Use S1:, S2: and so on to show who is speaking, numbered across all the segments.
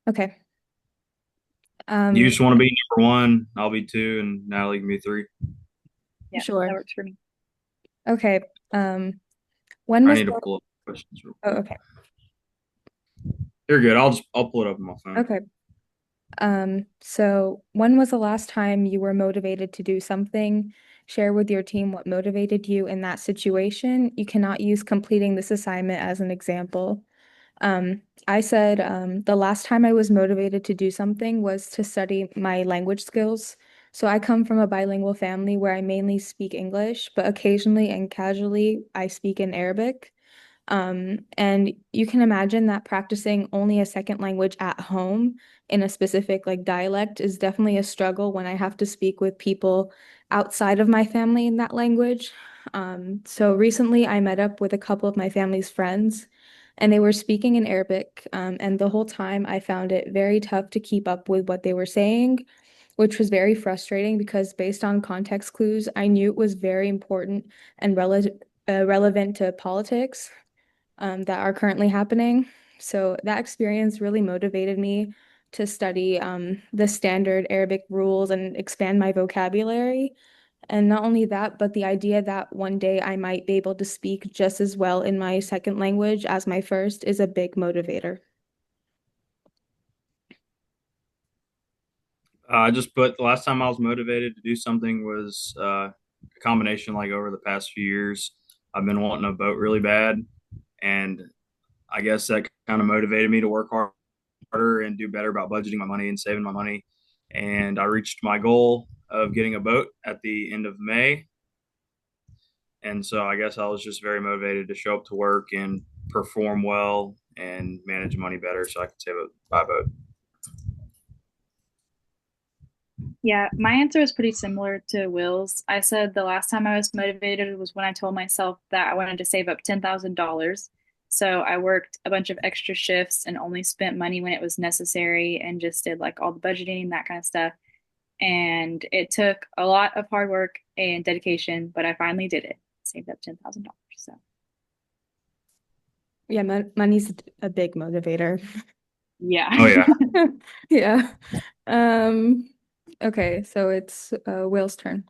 S1: Okay.
S2: You
S1: Um,
S2: just want to be number one, I'll be two, and Natalie can be three.
S3: Yeah, that
S1: sure.
S3: works for me.
S1: Okay. Um, when
S2: I
S1: was
S2: need to
S1: the,
S2: pull up questions real
S1: oh,
S2: quick.
S1: okay.
S2: You're good. I'll pull it up on my phone.
S1: Okay. So when was the last time you were motivated to do something? Share with your team what motivated you in that situation. You cannot use completing this assignment as an example. I said the last time I was motivated to do something was to study my language skills. So I come from a bilingual family where I mainly speak English, but occasionally and casually I speak in Arabic. And you can imagine that practicing only a second language at home in a specific like dialect is definitely a struggle when I have to speak with people outside of my family in that language. So recently I met up with a couple of my family's friends and they were speaking in Arabic. And the whole time I found it very tough to keep up with what they were saying, which was very frustrating because based on context clues, I knew it was very important and relevant to politics that are currently happening. So that experience really motivated me to study the standard Arabic rules and expand my vocabulary. And not only that, but the idea that one day I might be able to speak just as well in my second language as my first is a big motivator.
S2: I just put the last time I was motivated to do something was a combination like over the past few years. I've been wanting a boat really bad, and I guess that kind of motivated me to work harder and do better about budgeting my money and saving my money. And I reached my goal of getting a boat at the end of May. And so I guess I was just very motivated to show up to work and perform well and manage money better so I could save a buy a boat.
S3: Yeah, my answer is pretty similar to Will's. I said the last time I was motivated was when I told myself that I wanted to save up $10,000. So I worked a bunch of extra shifts and only spent money when it was necessary and just did like all the budgeting, that kind of stuff. And it took a lot of hard work and dedication, but I finally did it. Saved up $10,000. So,
S1: Yeah, money's a big motivator.
S3: yeah.
S2: Oh yeah.
S1: Yeah. Um, okay, so it's Will's turn.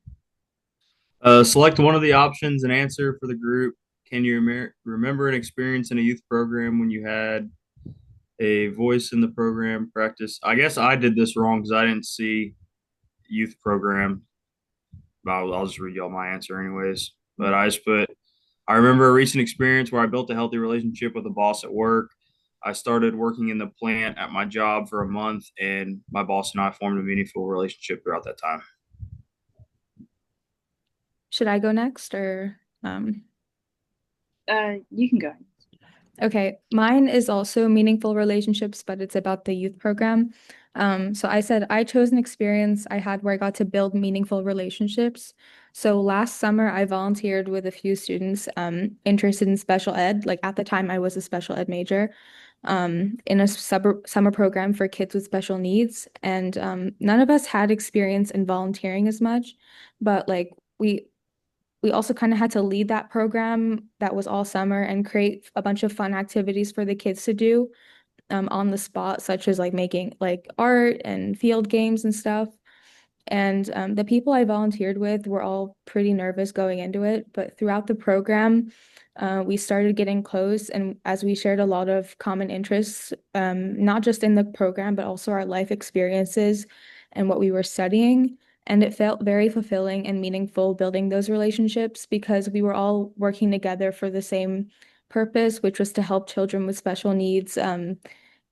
S2: Select one of the options and answer for the group. Can you remember an experience in a youth program when you had a voice in the program practice? I guess I did this wrong because I didn't see youth program. I'll just read y'all my answer anyways. But I just put, I remember a recent experience where I built a healthy relationship with a boss at work. I started working in the plant at my job for a month, and my boss and I formed a meaningful relationship throughout that time.
S1: Should I go next or
S3: You can go.
S1: okay, mine is also meaningful relationships, but it's about the youth program. So I said I chose an experience I had where I got to build meaningful relationships. So last summer, I volunteered with a few students interested in special ed. Like at the time, I was a special ed major in a summer program for kids with special needs. And none of us had experience in volunteering as much, but like we also kind of had to lead that program that was all summer and create a bunch of fun activities for the kids to do on the spot, such as like making like art and field games and stuff. And the people I volunteered with were all pretty nervous going into it, but throughout the program, we started getting close, and as we shared a lot of common interests, not just in the program, but also our life experiences and what we were studying. And it felt very fulfilling and meaningful building those relationships because we were all working together for the same purpose, which was to help children with special needs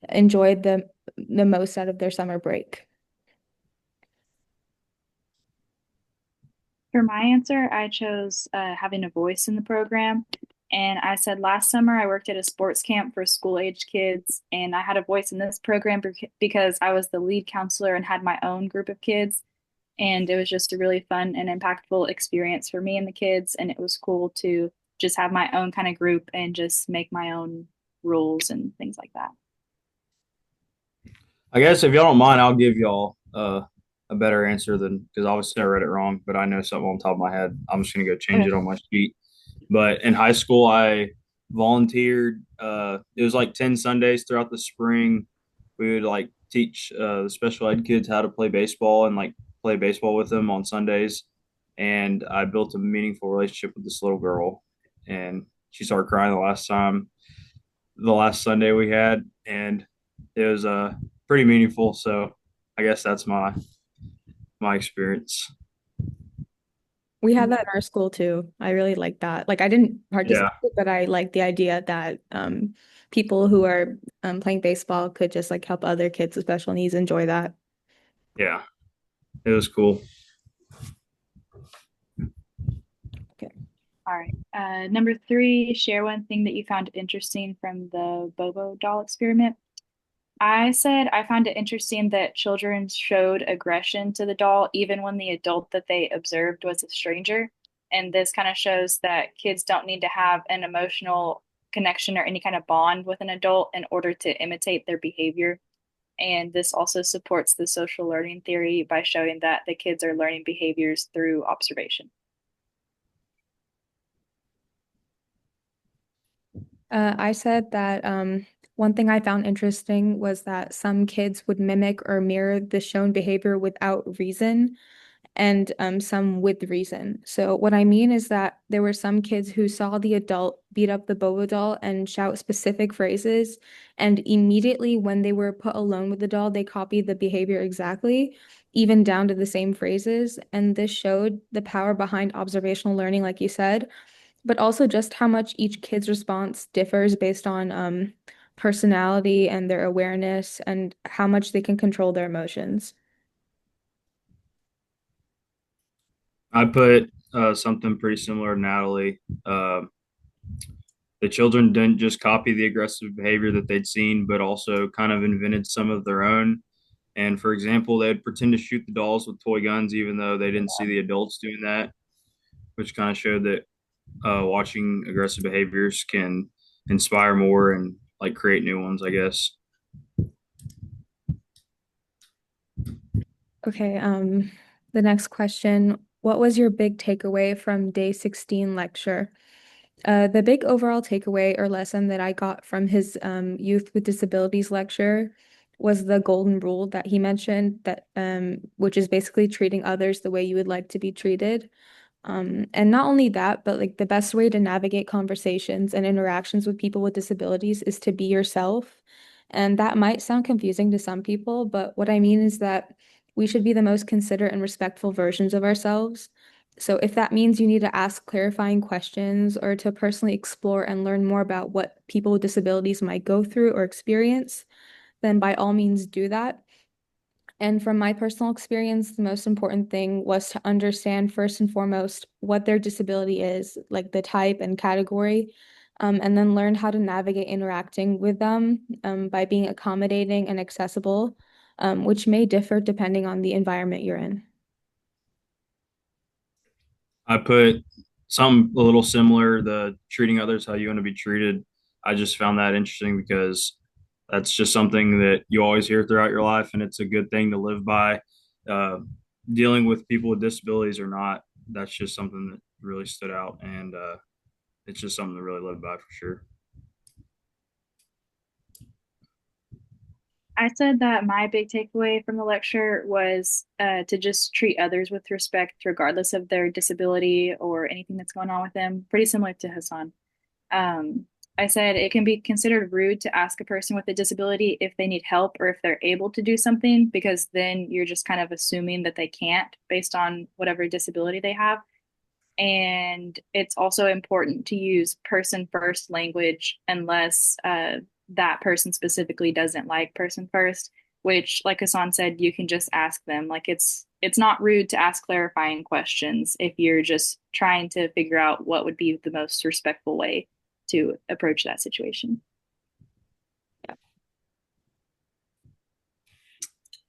S1: enjoy the most out of their summer break.
S3: For my answer, I chose having a voice in the program. And I said last summer I worked at a sports camp for school-aged kids, and I had a voice in this program because I was the lead counselor and had my own group of kids. And it was just a really fun and impactful experience for me and the kids. And it was cool to just have my own kind of group and just make my own rules and things like that.
S2: I guess if y'all don't mind, I'll give y'all a better answer than because obviously I read it wrong, but I know something on top of my head. I'm just gonna go change
S3: Okay.
S2: it on my sheet. But in high school, I volunteered. It was like 10 Sundays throughout the spring we would like teach the special ed kids how to play baseball and like play baseball with them on Sundays. And I built a meaningful relationship with this little girl, and she started crying the last Sunday we had, and it was pretty meaningful. So I guess that's my experience.
S1: We had that in our school too. I really like that. Like I didn't
S2: Yeah,
S1: participate, but I like the idea that people who are playing baseball could just like help other kids with special needs enjoy that.
S2: yeah, it was cool.
S1: Okay.
S3: All right. Number three, share one thing that you found interesting from the Bobo doll experiment. I said I found it interesting that children showed aggression to the doll even when the adult that they observed was a stranger. And this kind of shows that kids don't need to have an emotional connection or any kind of bond with an adult in order to imitate their behavior. And this also supports the social learning theory by showing that the kids are learning behaviors through observation.
S1: I said that one thing I found interesting was that some kids would mimic or mirror the shown behavior without reason, and some with reason. So what I mean is that there were some kids who saw the adult beat up the Bobo doll and shout specific phrases, and immediately when they were put alone with the doll, they copied the behavior exactly, even down to the same phrases. And this showed the power behind observational learning, like you said, but also just how much each kid's response differs based on personality and their awareness and how much they can control their emotions.
S2: I put something pretty similar to Natalie. The children didn't just copy the aggressive behavior that they'd seen, but also kind of invented some of their own. And for example, they'd pretend to shoot the dolls with toy guns, even though they didn't see the adults doing that, which kind of showed that watching aggressive behaviors can inspire more and like create new ones, I guess.
S1: Okay, the next question. What was your big takeaway from day 16 lecture? The big overall takeaway or lesson that I got from his youth with disabilities lecture was the golden rule that he mentioned that which is basically treating others the way you would like to be treated. And not only that, but like the best way to navigate conversations and interactions with people with disabilities is to be yourself. And that might sound confusing to some people, but what I mean is that we should be the most considerate and respectful versions of ourselves. So if that means you need to ask clarifying questions or to personally explore and learn more about what people with disabilities might go through or experience, then by all means do that. And from my personal experience, the most important thing was to understand first and foremost what their disability is, like the type and category, and then learn how to navigate interacting with them by being accommodating and accessible, which may differ depending on the environment you're in.
S2: I put some a little similar, the treating others how you want to be treated. I just found that interesting because that's just something that you always hear throughout your life, and it's a good thing to live by. Uh, Dealing with people with disabilities or not, that's just something that really stood out, and it's just something to really live by for sure.
S3: I said that my big takeaway from the lecture was to just treat others with respect, regardless of their disability or anything that's going on with them. Pretty similar to Hassan. Um, I said it can be considered rude to ask a person with a disability if they need help or if they're able to do something, because then you're just kind of assuming that they can't based on whatever disability they have. And it's also important to use person first language unless that person specifically doesn't like person first, which, like Hassan said, you can just ask them. Like it's not rude to ask clarifying questions if you're just trying to figure out what would be the most respectful way to approach that situation.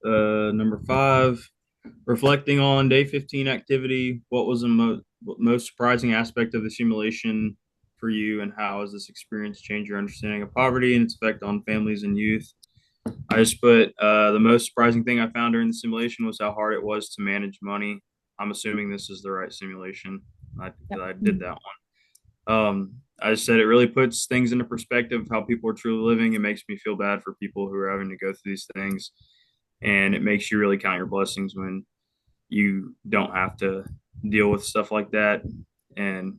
S2: Number five, reflecting on day 15 activity, what was the most surprising aspect of the simulation for you, and how has this experience changed your understanding of poverty and its effect on families and youth? I just put the most surprising thing I found during the simulation was how hard it was to manage money. I'm assuming this is the right simulation. I
S1: Yep.
S2: did that one. I said it really puts things into perspective how people are truly living. It makes me feel bad for people who are having to go through these things, and it makes you really count your blessings when you don't have to deal with stuff like that. And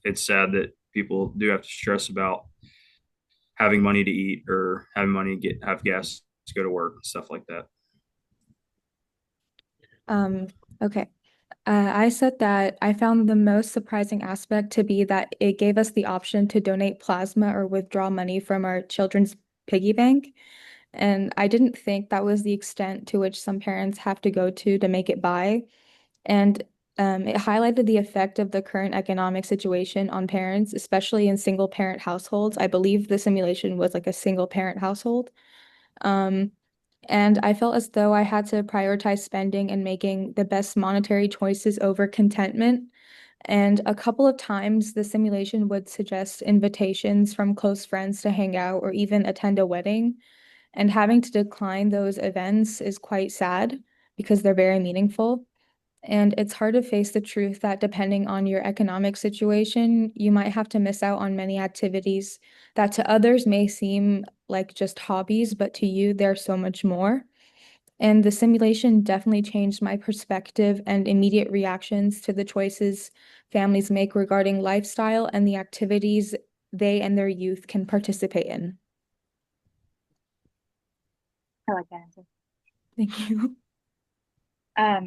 S2: it's sad that people do have to stress about having money to eat or having money to have gas to go to work and stuff like that.
S1: Um, okay. I said that I found the most surprising aspect to be that it gave us the option to donate plasma or withdraw money from our children's piggy bank. And I didn't think that was the extent to which some parents have to go to make it by. And it highlighted the effect of the current economic situation on parents, especially in single parent households. I believe the simulation was like a single parent household. Um, and I felt as though I had to prioritize spending and making the best monetary choices over contentment. And a couple of times, the simulation would suggest invitations from close friends to hang out or even attend a wedding. And having to decline those events is quite sad because they're very meaningful. And it's hard to face the truth that depending on your economic situation, you might have to miss out on many activities that to others may seem like just hobbies, but to you, they're so much more. And the simulation definitely changed my perspective and immediate reactions to the choices families make regarding lifestyle and the activities they and their youth can participate in.
S3: I like that answer.
S1: Thank you.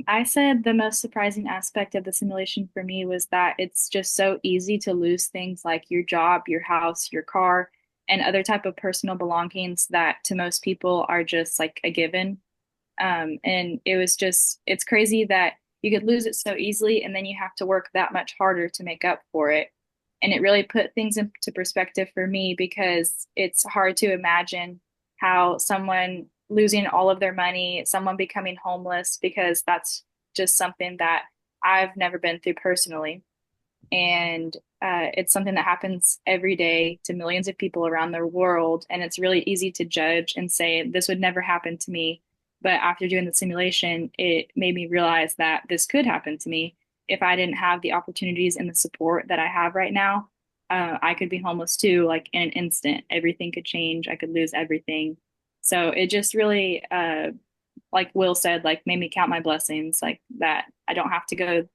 S3: I said the most surprising aspect of the simulation for me was that it's just so easy to lose things like your job, your house, your car, and other type of personal belongings that to most people are just like a given. And it's crazy that you could lose it so easily and then you have to work that much harder to make up for it. And it really put things into perspective for me because it's hard to imagine how someone losing all of their money, someone becoming homeless, because that's just something that I've never been through personally. And it's something that happens every day to millions of people around the world. And it's really easy to judge and say, this would never happen to me. But after doing the simulation, it made me realize that this could happen to me if I didn't have the opportunities and the support that I have right now. I could be homeless too, like in an instant. Everything could change. I could lose everything. So it just really, like Will said, like made me count my blessings, like that I don't have to go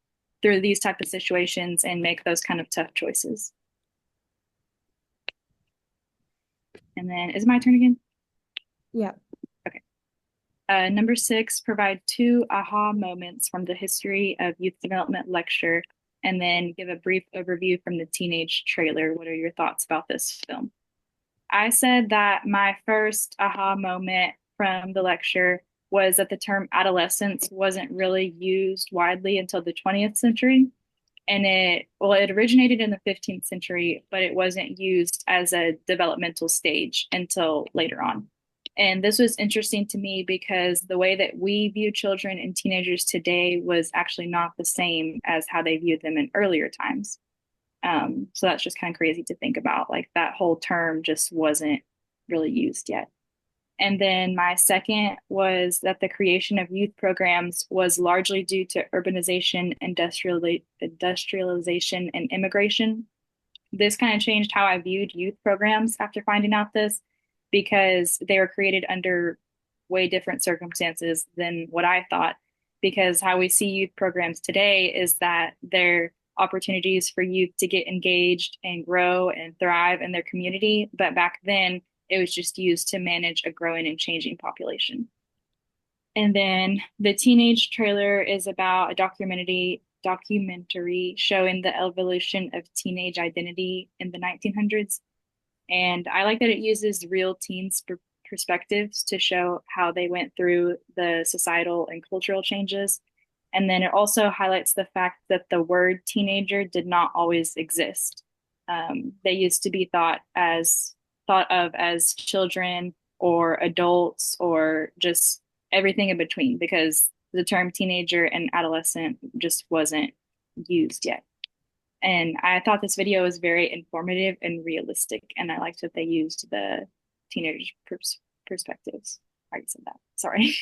S3: through these type of situations and make those kind of tough choices. And then is it my turn again?
S1: Yeah.
S3: Okay. Number 6, provide 2 aha moments from the history of youth development lecture, and then give a brief overview from the teenage trailer. What are your thoughts about this film? I said that my first aha moment from the lecture was that the term adolescence wasn't really used widely until the 20th century. And it originated in the 15th century, but it wasn't used as a developmental stage until later on. And this was interesting to me because the way that we view children and teenagers today was actually not the same as how they viewed them in earlier times. So that's just kind of crazy to think about. Like that whole term just wasn't really used yet. And then my second was that the creation of youth programs was largely due to urbanization, industrialization, and immigration. This kind of changed how I viewed youth programs after finding out this because they were created under way different circumstances than what I thought. Because how we see youth programs today is that they're opportunities for youth to get engaged and grow and thrive in their community. But back then, it was just used to manage a growing and changing population. And then the teenage trailer is about a documentary showing the evolution of teenage identity in the 1900s. And I like that it uses real teens perspectives to show how they went through the societal and cultural changes. And then it also highlights the fact that the word teenager did not always exist. They used to be thought of as children or adults or just everything in between because the term teenager and adolescent just wasn't used yet. And I thought this video was very informative and realistic, and I liked that they used the teenage perspectives. I already said that. Sorry.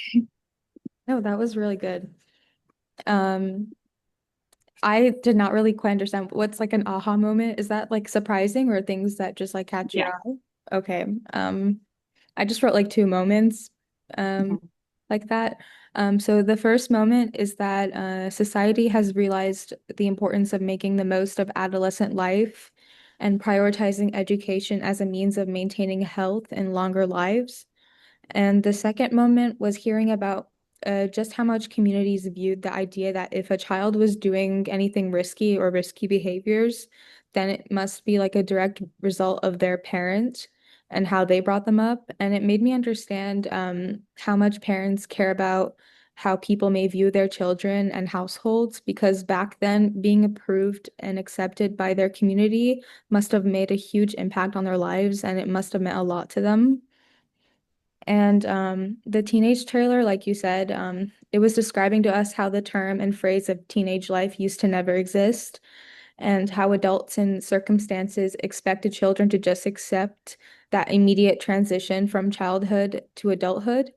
S1: No, that was really good. Um, I did not really quite understand what's like an aha moment. Is that like surprising or things that just like catch your
S3: Yeah.
S1: eye? Okay. I just wrote like two moments um
S3: Mhm.
S1: like that. So the first moment is that society has realized the importance of making the most of adolescent life and prioritizing education as a means of maintaining health and longer lives. And the second moment was hearing about just how much communities viewed the idea that if a child was doing anything risky or risky behaviors, then it must be like a direct result of their parent and how they brought them up. And it made me understand how much parents care about how people may view their children and households, because back then, being approved and accepted by their community must have made a huge impact on their lives, and it must have meant a lot to them. And the teenage trailer, like you said, it was describing to us how the term and phrase of teenage life used to never exist, and how adults in circumstances expected children to just accept that immediate transition from childhood to adulthood.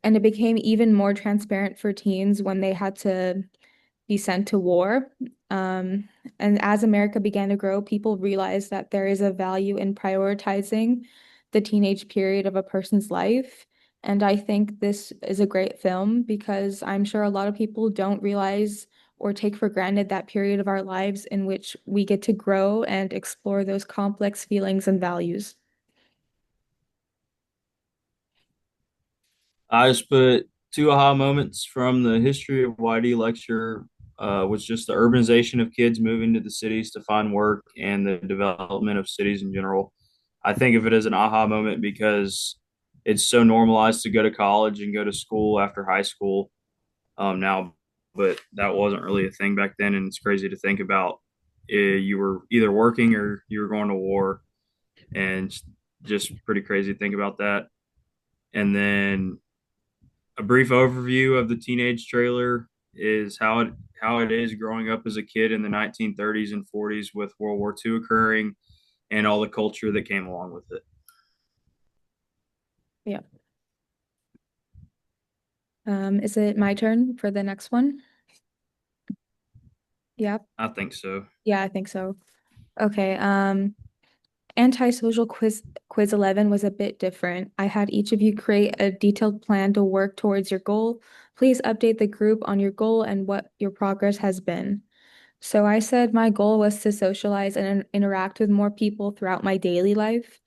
S1: And it became even more transparent for teens when they had to be sent to war. Um, and as America began to grow, people realized that there is a value in prioritizing the teenage period of a person's life. And I think this is a great film because I'm sure a lot of people don't realize or take for granted that period of our lives in which we get to grow and explore those complex feelings and values.
S2: I just put two aha moments from the history of YD lecture, was just the urbanization of kids moving to the cities to find work and the development of cities in general. I think of it as an aha moment because it's so normalized to go to college and go to school after high school now, but that wasn't really a thing back then. And it's crazy to think about. You were either working or you were going to war, and just pretty crazy to think about that. And then a brief overview of the teenage trailer is how it is growing up as a kid in the 1930s and 40s with World War II occurring and all the culture that came along with it.
S1: Yeah. Is it my turn for the next one? Yeah.
S2: I think so.
S1: Yeah, I think so. Okay. Antisocial quiz 11 was a bit different. I had each of you create a detailed plan to work towards your goal. Please update the group on your goal and what your progress has been. So I said my goal was to socialize and interact with more people throughout my daily life.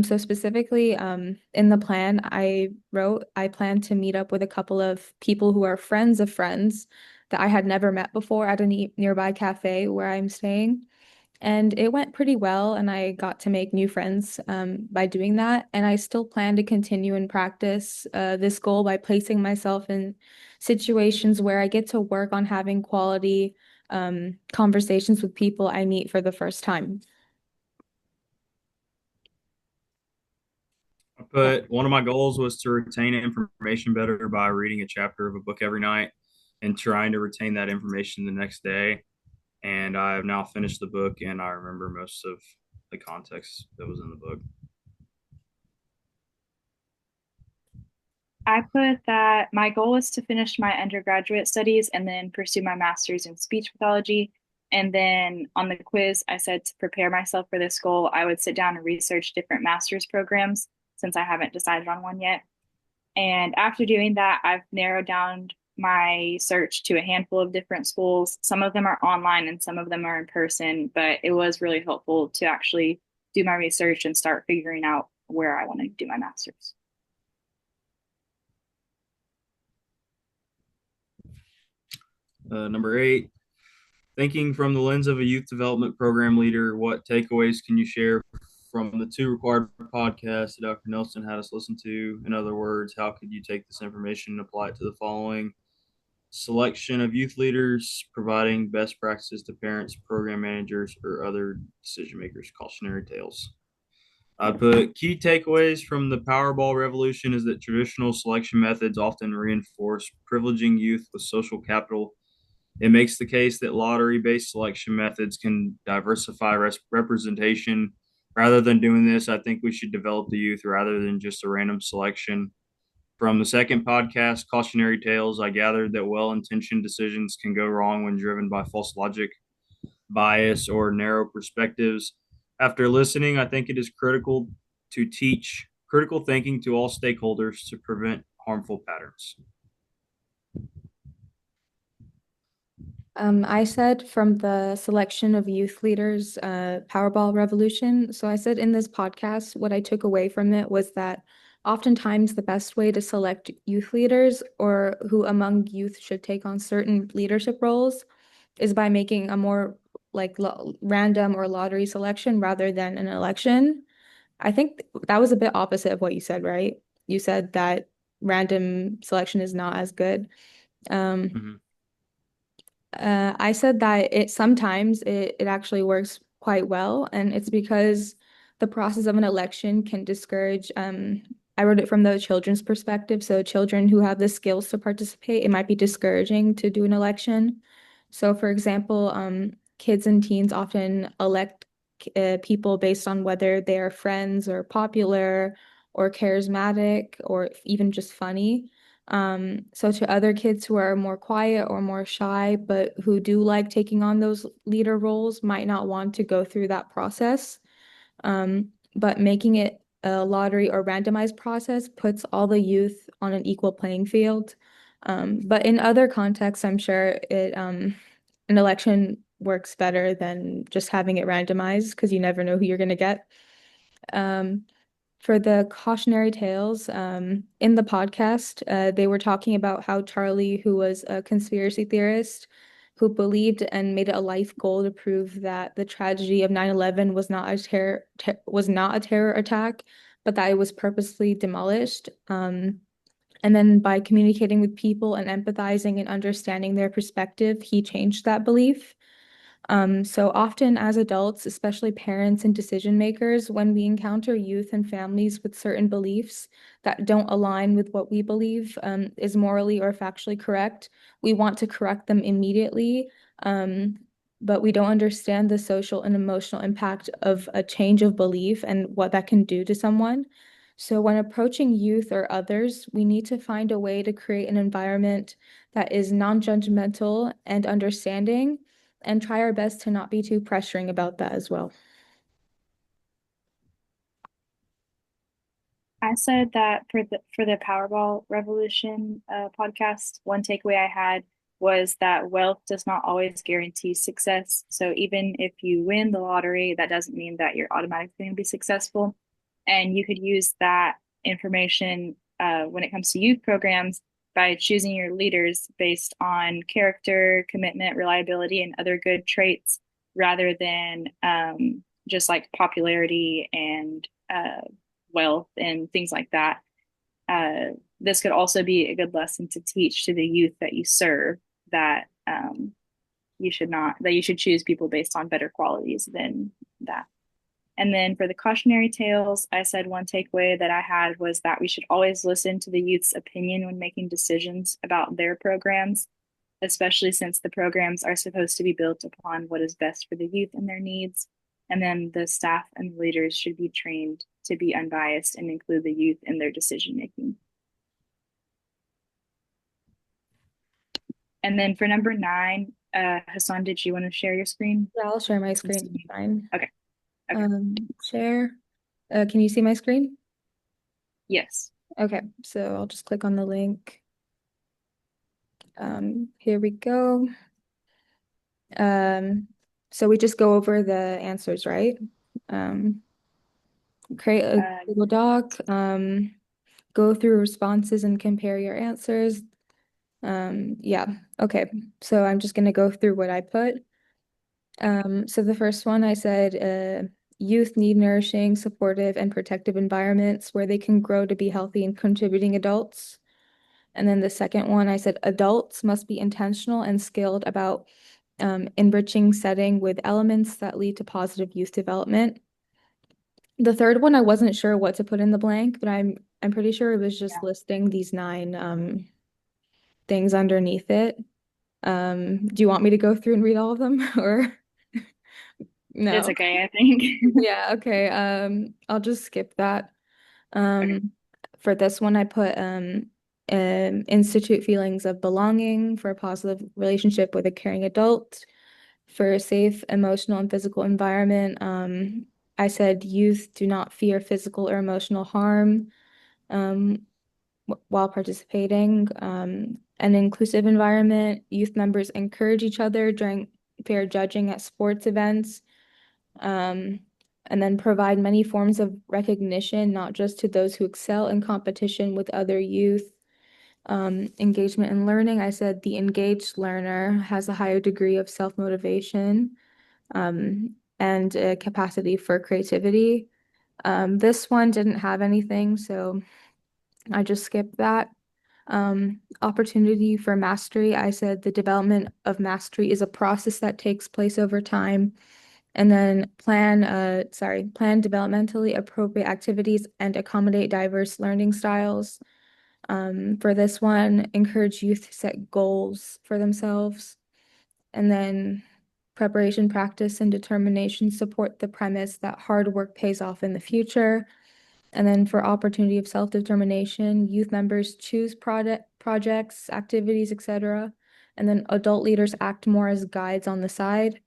S1: So specifically, in the plan, I wrote I plan to meet up with a couple of people who are friends of friends that I had never met before at a nearby cafe where I'm staying. And it went pretty well, and I got to make new friends by doing that. And I still plan to continue and practice this goal by placing myself in situations where I get to work on having quality conversations with people I meet for the first time.
S2: I
S1: Yeah.
S2: put one of my goals was to retain information better by reading a chapter of a book every night and trying to retain that information the next day. And I have now finished the book and I remember most of the context that was in the book.
S3: I put that my goal was to finish my undergraduate studies and then pursue my master's in speech pathology. And then on the quiz, I said to prepare myself for this goal, I would sit down and research different master's programs since I haven't decided on one yet. And after doing that, I've narrowed down my search to a handful of different schools. Some of them are online and some of them are in person, but it was really helpful to actually do my research and start figuring out where I want to do my master's.
S2: Number 8, thinking from the lens of a youth development program leader, what takeaways can you share from the two required podcasts that Dr. Nelson had us listen to? In other words, how could you take this information and apply it to the following? Selection of youth leaders, providing best practices to parents, program managers, or other decision makers, cautionary tales. I put key takeaways from the Powerball revolution is that traditional selection methods often reinforce privileging youth with social capital. It makes the case that lottery based selection methods can diversify representation. Rather than doing this, I think we should develop the youth rather than just a random selection. From the second podcast, Cautionary Tales, I gathered that well-intentioned decisions can go wrong when driven by false logic, bias, or narrow perspectives. After listening, I think it is critical to teach critical thinking to all stakeholders to prevent harmful patterns.
S1: I said from the selection of youth leaders, Powerball Revolution. So I said in this podcast, what I took away from it was that oftentimes the best way to select youth leaders or who among youth should take on certain leadership roles is by making a more like random or lottery selection rather than an election. I think that was a bit opposite of what you said, right? You said that random selection is not as good. Um,
S2: Mhm.
S1: I said that it sometimes it actually works quite well, and it's because the process of an election can discourage. I wrote it from the children's perspective, so children who have the skills to participate, it might be discouraging to do an election. So, for example, kids and teens often elect people based on whether they are friends or popular or charismatic or even just funny. So to other kids who are more quiet or more shy, but who do like taking on those leader roles, might not want to go through that process. But making it a lottery or randomized process puts all the youth on an equal playing field. But in other contexts, I'm sure an election works better than just having it randomized because you never know who you're going to get. Um, for the cautionary tales, in the podcast, they were talking about how Charlie, who was a conspiracy theorist, who believed and made it a life goal to prove that the tragedy of 9/11 was not a was not a terror attack, but that it was purposely demolished. And then by communicating with people and empathizing and understanding their perspective, he changed that belief. So often as adults, especially parents and decision makers, when we encounter youth and families with certain beliefs that don't align with what we believe is morally or factually correct, we want to correct them immediately. Um, but we don't understand the social and emotional impact of a change of belief and what that can do to someone. So when approaching youth or others, we need to find a way to create an environment that is non-judgmental and understanding and try our best to not be too pressuring about that as well.
S3: I said that for the Powerball Revolution podcast, one takeaway I had was that wealth does not always guarantee success. So even if you win the lottery, that doesn't mean that you're automatically going to be successful. And you could use that information when it comes to youth programs by choosing your leaders based on character, commitment, reliability, and other good traits rather than just like popularity and wealth and things like that. This could also be a good lesson to teach to the youth that you serve that you should choose people based on better qualities than that. And then for the cautionary tales, I said one takeaway that I had was that we should always listen to the youth's opinion when making decisions about their programs, especially since the programs are supposed to be built upon what is best for the youth and their needs. And then the staff and the leaders should be trained to be unbiased and include the youth in their decision making. And then for number 9, Hassan, did you want to share your screen?
S1: Yeah, I'll share my screen. It's fine.
S3: Okay. Okay.
S1: Share. Can you see my screen?
S3: Yes.
S1: Okay, so I'll just click on the link. Here we go. So we just go over the answers, right? Create a Google Doc, go through responses and compare your answers. Yeah, okay. So I'm just gonna go through what I put. So the first one I said, youth need nourishing, supportive, and protective environments where they can grow to be healthy and contributing adults. And then the second one, I said adults must be intentional and skilled about enriching setting with elements that lead to positive youth development. The third one, I wasn't sure what to put in the blank, but I'm pretty sure it was just
S3: Yeah.
S1: listing these 9 things underneath it. Do you want me to go through and read all of them or
S3: It's
S1: no?
S3: okay, I think.
S1: Yeah, okay. I'll just skip that.
S3: Okay.
S1: Um, For this one, I put institute feelings of belonging for a positive relationship with a caring adult, for a safe emotional and physical environment. I said youth do not fear physical or emotional harm um, while participating. An inclusive environment, youth members encourage each other during fair judging at sports events. Um, and then provide many forms of recognition, not just to those who excel in competition with other youth. Engagement in learning, I said the engaged learner has a higher degree of self-motivation and a capacity for creativity. This one didn't have anything, so I just skipped that. Opportunity for mastery, I said the development of mastery is a process that takes place over time. And then plan developmentally appropriate activities and accommodate diverse learning styles. For this one, encourage youth to set goals for themselves. And then preparation, practice, and determination support the premise that hard work pays off in the future. And then for opportunity of self-determination, youth members choose projects, activities, etc. And then adult leaders act more as guides on the side.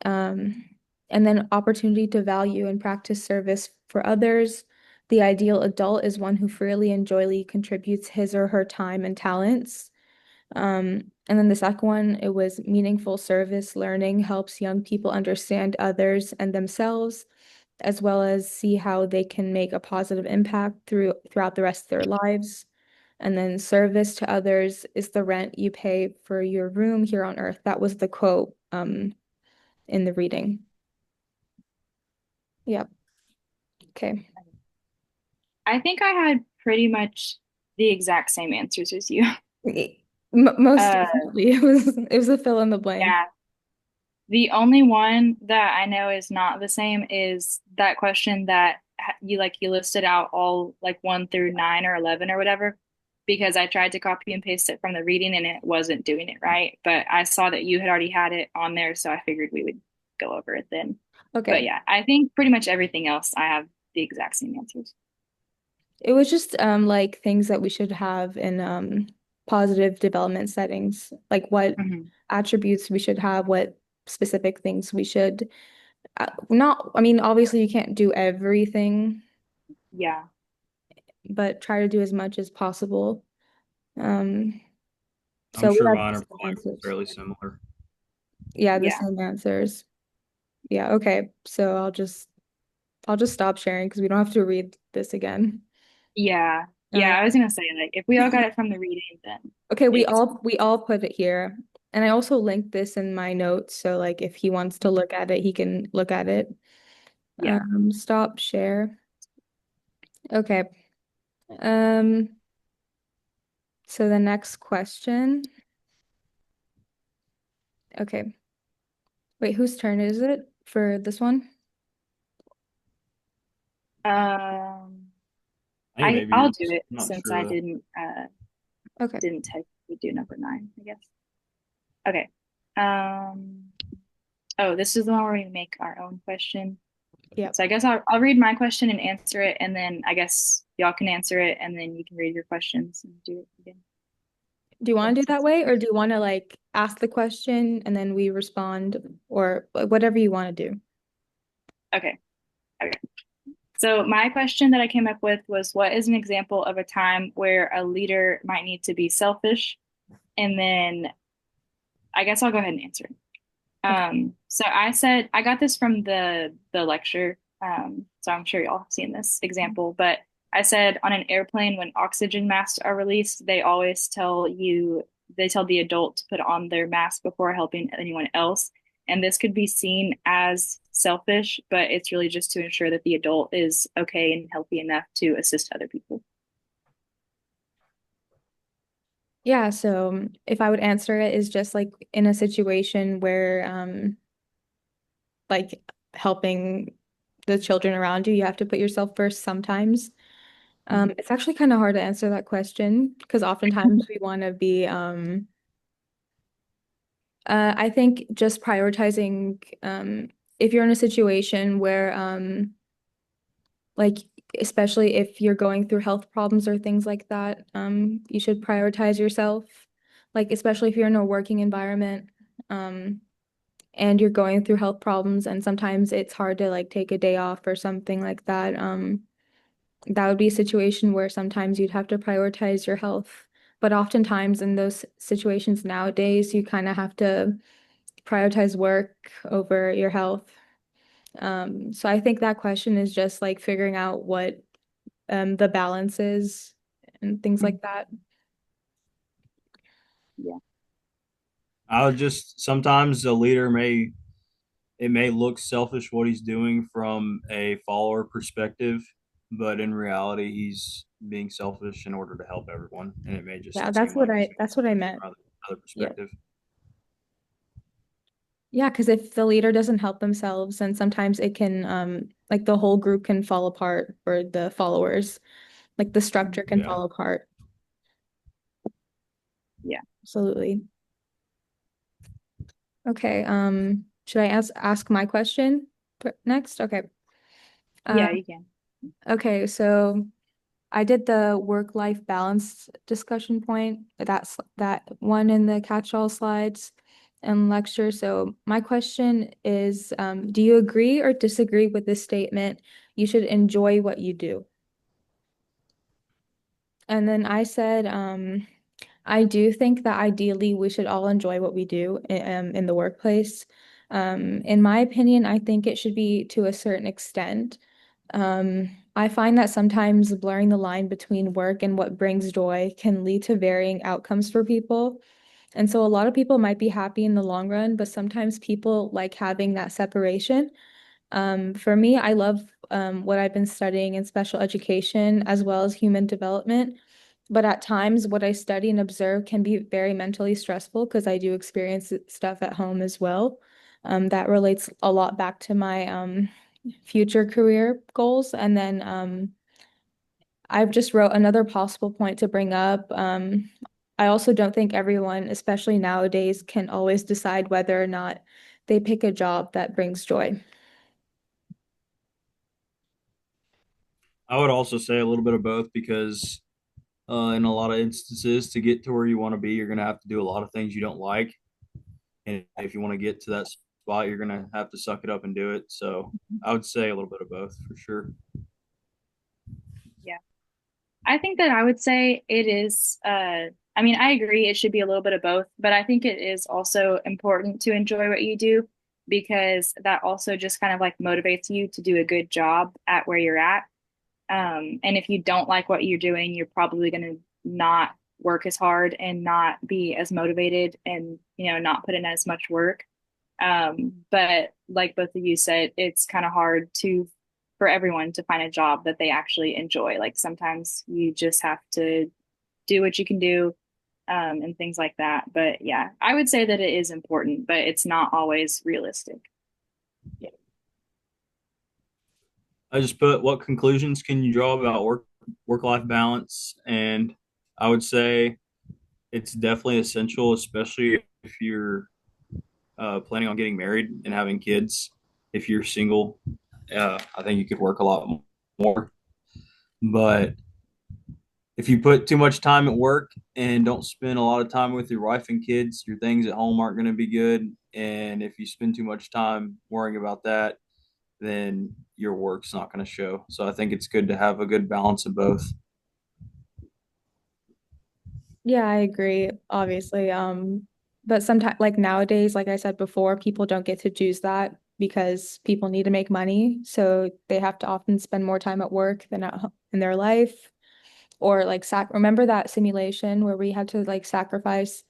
S1: Um, and then opportunity to value and practice service for others. The ideal adult is one who freely and joyfully contributes his or her time and talents. And then the second one, it was meaningful service learning helps young people understand others and themselves, as well as see how they can make a positive impact throughout the rest of their lives. And then service to others is the rent you pay for your room here on earth. That was the quote in the reading. Yep. Okay.
S3: I think I had pretty much the exact same answers as you.
S1: Most
S3: Uh,
S1: definitely, it was a fill in the blank.
S3: yeah. The only one that I know is not the same is that question that you listed out all like 1 through 9 or 11 or whatever, because I tried to copy and paste it from the reading and it wasn't doing it right. But I saw that you had already had it on there, so I figured we would go over it then. But
S1: Okay.
S3: yeah, I think pretty much everything else I have the exact same answers.
S1: It was just like things that we should have in positive development settings, like what
S3: Hmm.
S1: attributes we should have, what specific things we should not, I mean, obviously you can't do everything,
S3: Yeah.
S1: but try to do as much as possible. Um,
S2: I'm
S1: so we
S2: sure
S1: have
S2: mine
S1: the
S2: are
S1: same
S2: probably
S1: answers.
S2: fairly similar.
S1: Yeah, the
S3: Yeah.
S1: same answers. Yeah, okay. So I'll just stop sharing because we don't have to read this again.
S3: Yeah.
S1: Uh,
S3: Yeah. I was gonna say, like, if we all got it from the reading, then
S1: okay, we
S3: maybe it's
S1: all we all put it here. And I also linked this in my notes, so like if he wants to look at it, he can look at it.
S3: yeah.
S1: Stop share. Okay. Um, so the next question. Okay. Wait, whose turn is it for this one?
S3: Um,
S2: I think maybe
S3: I'll
S2: yours.
S3: do it
S2: I'm not
S3: since
S2: sure
S3: I
S2: though.
S1: Okay.
S3: didn't technically do number 9, I guess. Okay. Um, oh, this is the one where we make our own question.
S1: Yep.
S3: So I guess I'll read my question and answer it, and then I guess y'all can answer it, and then you can read your questions and do it again.
S1: Do you want to
S3: That
S1: do that
S3: sounds
S1: way, or do you want to like ask the question and then we respond, or whatever you want to do?
S3: okay. Okay. So my question that I came up with was, what is an example of a time where a leader might need to be selfish? And then I guess I'll go ahead and answer it.
S1: Okay.
S3: So I said I got this from the lecture. So I'm sure y'all have seen this example, but I said on an airplane when oxygen masks are released, they tell the adult to put on their mask before helping anyone else. And this could be seen as selfish, but it's really just to ensure that the adult is okay and healthy enough to assist other people.
S1: Yeah, so if I would answer it is just like in a situation where like helping the children around you, you have to put yourself first sometimes.
S3: Mhm.
S1: It's actually kind of hard to answer that question because oftentimes we want to be I think just prioritizing if you're in a situation where like especially if you're going through health problems or things like that. You should prioritize yourself, like especially if you're in a working environment, and you're going through health problems, and sometimes it's hard to like take a day off or something like that. That would be a situation where sometimes you'd have to prioritize your health. But oftentimes in those situations nowadays, you kind of have to prioritize work over your health. So I think that question is just like figuring out what the balance is and things like that.
S3: Yeah.
S2: I would just sometimes a leader may it may look selfish what he's doing from a follower perspective, but in reality, he's being selfish in order to help everyone, and it may
S1: Yeah,
S2: just seem like he's being
S1: that's what I
S2: selfish
S1: meant.
S2: from another
S1: Yeah.
S2: perspective.
S1: Yeah, because if the leader doesn't help themselves, then sometimes it can like the whole group can fall apart for the followers. Like the structure can
S2: Yeah,
S1: fall apart.
S3: Yeah.
S1: Absolutely. Okay, should I ask my question next? Okay.
S3: Yeah,
S1: Um,
S3: you can.
S1: okay, so I did the work-life balance discussion point. That's that one in the catch-all slides and lecture. So my question is, do you agree or disagree with this statement? You should enjoy what you do. And then I said, I do think that ideally we should all enjoy what we do in the workplace. In my opinion, I think it should be to a certain extent. I find that sometimes blurring the line between work and what brings joy can lead to varying outcomes for people. And so a lot of people might be happy in the long run, but sometimes people like having that separation. For me, I love what I've been studying in special education as well as human development. But at times, what I study and observe can be very mentally stressful because I do experience stuff at home as well. That relates a lot back to my future career goals. And then I've just wrote another possible point to bring up. I also don't think everyone, especially nowadays, can always decide whether or not they pick a job that brings joy.
S2: I would also say a little bit of both because in a lot of instances, to get to where you want to be, you're going to have to do a lot of things you don't like, and if you want to get to that spot, you're going to have to suck it up and do it. So I would say a little bit of both for sure.
S3: Yeah. I think that I would say it is, I mean, I agree it should be a little bit of both, but I think it is also important to enjoy what you do because that also just kind of like motivates you to do a good job at where you're at. And if you don't like what you're doing, you're probably going to not work as hard and not be as motivated and, not put in as much work. But like both of you said, it's kind of hard for everyone to find a job that they actually enjoy. Like sometimes you just have to do what you can do, and things like that. But yeah, I would say that it is important, but it's not always realistic.
S2: I just put what conclusions can you draw about work life balance, and I would say it's definitely essential, especially if you're planning on getting married and having kids. If you're single, I think you could work a lot more. But if you put too much time at work and don't spend a lot of time with your wife and kids, your things at home aren't going to be good. And if you spend too much time worrying about that, then your work's not going to show. So I think it's good to have a good balance of both.
S1: Yeah, I agree, obviously. But sometimes, like nowadays, like I said before, people don't get to choose that because people need to make money. So they have to often spend more time at work than in their life. Or like remember that simulation where we had to like sacrifice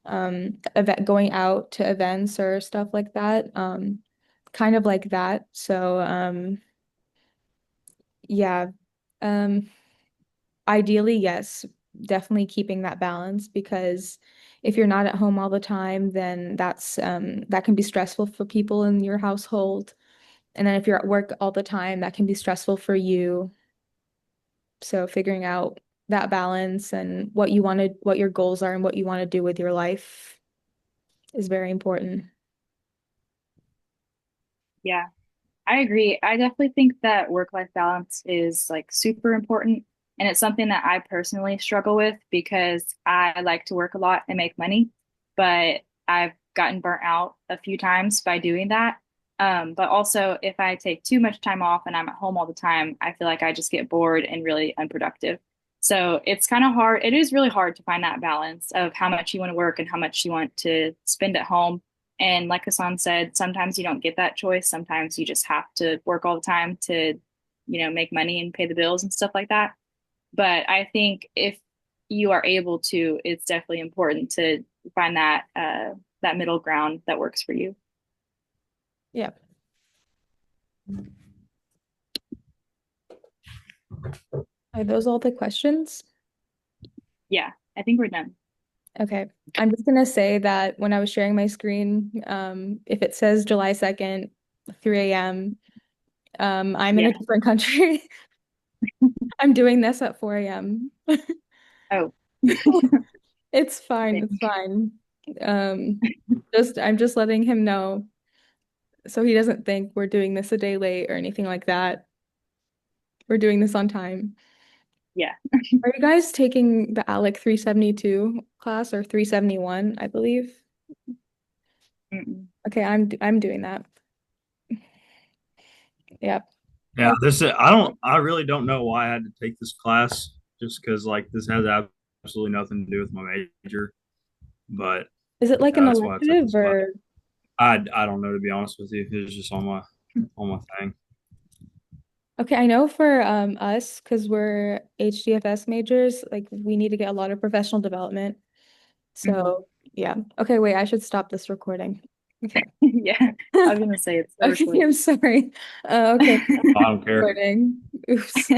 S1: event going out to events or stuff like that. Kind of like that. So yeah. Um Ideally, yes, definitely keeping that balance because if you're not at home all the time, then that can be stressful for people in your household. And then if you're at work all the time, that can be stressful for you. So figuring out that balance and what your goals are and what you want to do with your life is very important.
S3: Yeah. I agree. I definitely think that work-life balance is like super important. And it's something that I personally struggle with because I like to work a lot and make money, but I've gotten burnt out a few times by doing that. But also, if I take too much time off and I'm at home all the time, I feel like I just get bored and really unproductive. So it's kind of hard. It is really hard to find that balance of how much you want to work and how much you want to spend at home. And like Hassan said, sometimes you don't get that choice. Sometimes you just have to work all the time to, make money and pay the bills and stuff like that. But I think if you are able to, it's definitely important to find that middle ground that works for you.
S1: Yeah. Are those all the questions?
S3: Yeah, I think we're done.
S1: Okay. I'm just gonna say that when I was sharing my screen, if it says July 2nd, 3 a.m., I'm in
S3: Yeah.
S1: a different country. I'm doing this at 4 a.m.
S3: Oh,
S1: It's fine. It's fine. Um, I'm just letting him know so he doesn't think we're doing this a day late or anything like that. We're doing this on time.
S3: yeah.
S1: Are you guys taking the ALEC 372 class or 371, I believe?
S3: Mm-mm.
S1: Okay, I'm doing that. Yep.
S2: Yeah, I really don't know why I had to take this class just because like this has absolutely nothing to do with my major, but
S1: Is it like
S2: yeah,
S1: an
S2: that's why I took
S1: elective
S2: this class.
S1: or
S2: I don't know to be honest with you. It was just on my thing.
S1: okay, I know for us, because we're HDFS majors, like we need to get a lot of professional development.
S3: Mhm.
S1: So yeah. Okay, wait, I should stop this recording. Okay.
S3: Yeah, I was gonna say it's still
S1: Okay, I'm
S3: recording.
S1: sorry. Okay,
S2: I don't care.
S1: recording. Oops.